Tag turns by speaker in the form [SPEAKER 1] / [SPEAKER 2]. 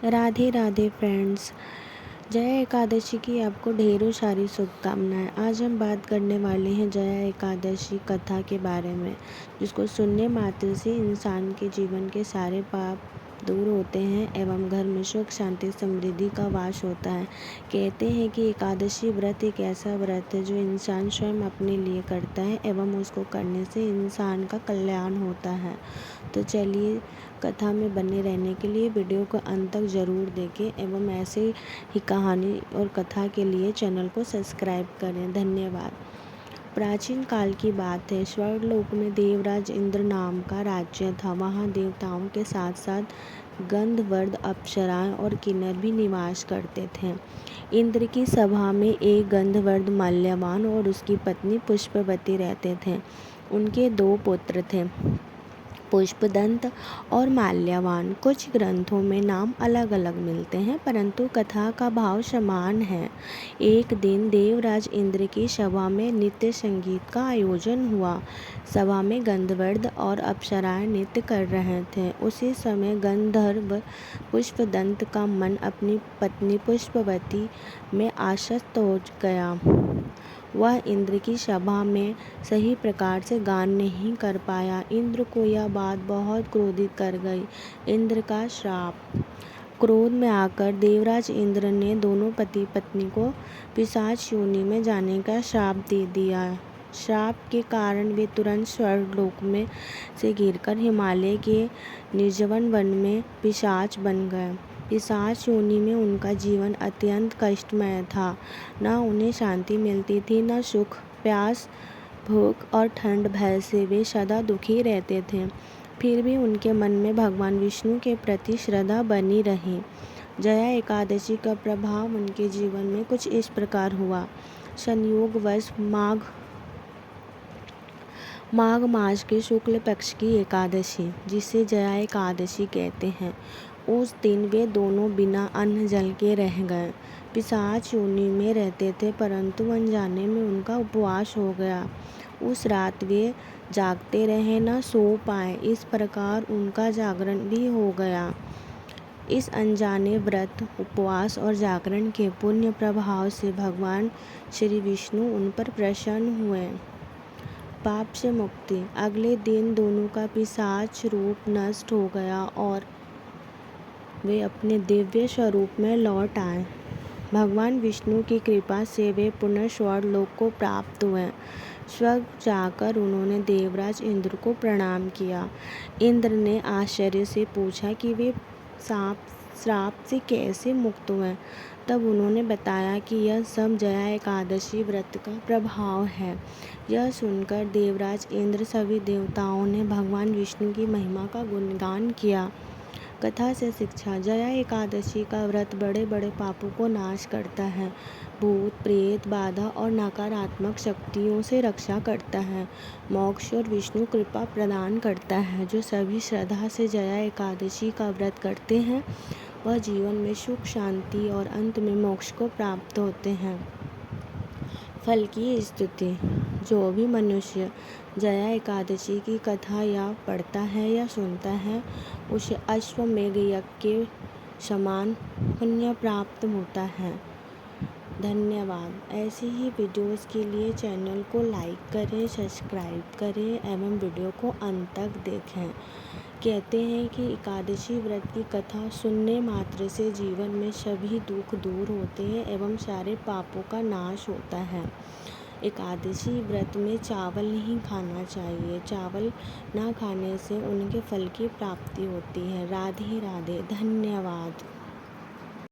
[SPEAKER 1] Radhe Radhe friends. Jaya Ekadashi की आपको ढेरों सारी शुभकामनाएं। आज हम बात करने वाले हैं जया एकादशी कथा के बारे में, जिसको सुनने मात्र से इंसान के जीवन के सारे पाप दूर होते हैं एवं घर में सुख शांति समृद्धि का वास होता है। कहते हैं कि एकादशी व्रत एक ऐसा व्रत है जो इंसान स्वयं अपने लिए करता है एवं उसको करने से इंसान का कल्याण होता है। तो चलिए, कथा में बने रहने के लिए वीडियो को अंत तक ज़रूर देखें एवं ऐसे ही कहानी और कथा के लिए चैनल को सब्सक्राइब करें। धन्यवाद। प्राचीन काल की बात है। स्वर्गलोक में देवराज इंद्र नाम का राज्य था। वहाँ देवताओं के साथ साथ गंधर्व, अप्सराएं और किन्नर भी निवास करते थे। इंद्र की सभा में एक गंधर्व माल्यवान और उसकी पत्नी पुष्पवती रहते थे। उनके 2 पुत्र थे, पुष्पदंत और माल्यवान। कुछ ग्रंथों में नाम अलग अलग मिलते हैं, परंतु कथा का भाव समान है। एक दिन देवराज इंद्र की सभा में नृत्य संगीत का आयोजन हुआ। सभा में गंधर्व और अप्सराएं नृत्य कर रहे थे। उसी समय गंधर्व पुष्पदंत का मन अपनी पत्नी पुष्पवती में आसक्त हो गया। वह इंद्र की सभा में सही प्रकार से गान नहीं कर पाया। इंद्र को यह बात बहुत क्रोधित कर गई। इंद्र का श्राप। क्रोध में आकर देवराज इंद्र ने दोनों पति पत्नी को पिशाच योनि में जाने का श्राप दे दिया। श्राप के कारण वे तुरंत स्वर्गलोक में से गिरकर हिमालय के निर्जन वन में पिशाच बन गए। पिशाच योनि में उनका जीवन अत्यंत कष्टमय था। न उन्हें शांति मिलती थी, न सुख। प्यास, भूख और ठंड भय से वे सदा दुखी रहते थे। फिर भी उनके मन में भगवान विष्णु के प्रति श्रद्धा बनी रही। जया एकादशी का प्रभाव उनके जीवन में कुछ इस प्रकार हुआ। संयोगवश माघ मास के शुक्ल पक्ष की एकादशी, जिसे जया एकादशी कहते हैं, उस दिन वे दोनों बिना अन्न जल के रह गए। पिशाच योनि में रहते थे, परंतु अनजाने में उनका उपवास हो गया। उस रात वे जागते रहे, न सो पाए। इस प्रकार उनका जागरण भी हो गया। इस अनजाने व्रत, उपवास और जागरण के पुण्य प्रभाव से भगवान श्री विष्णु उन पर प्रसन्न हुए। पाप से मुक्ति। अगले दिन दोनों का पिशाच रूप नष्ट हो गया और वे अपने दिव्य स्वरूप में लौट आए। भगवान विष्णु की कृपा से वे पुनः स्वर्गलोक को प्राप्त हुए। स्वर्ग जाकर उन्होंने देवराज इंद्र को प्रणाम किया। इंद्र ने आश्चर्य से पूछा कि वे श्राप से कैसे मुक्त हुए। तब उन्होंने बताया कि यह सब जया एकादशी व्रत का प्रभाव है। यह सुनकर देवराज इंद्र सभी देवताओं ने भगवान विष्णु की महिमा का गुणगान किया। कथा से शिक्षा। जया एकादशी का व्रत बड़े बड़े पापों को नाश करता है। भूत प्रेत बाधा और नकारात्मक शक्तियों से रक्षा करता है। मोक्ष और विष्णु कृपा प्रदान करता है। जो सभी श्रद्धा से जया एकादशी का व्रत करते हैं, वह जीवन में सुख शांति और अंत में मोक्ष को प्राप्त होते हैं। फल की स्तुति। जो भी मनुष्य जया एकादशी की कथा या पढ़ता है या सुनता है, उसे अश्वमेध यज्ञ के समान पुण्य प्राप्त होता है। धन्यवाद। ऐसी ही वीडियोस के लिए चैनल को लाइक करें, सब्सक्राइब करें एवं वीडियो को अंत तक देखें। कहते हैं कि एकादशी व्रत की कथा सुनने मात्र से जीवन में सभी दुख दूर होते हैं एवं सारे पापों का नाश होता है। एकादशी व्रत में चावल नहीं खाना चाहिए। चावल ना खाने से उनके फल की प्राप्ति होती है। राधे राधे। धन्यवाद।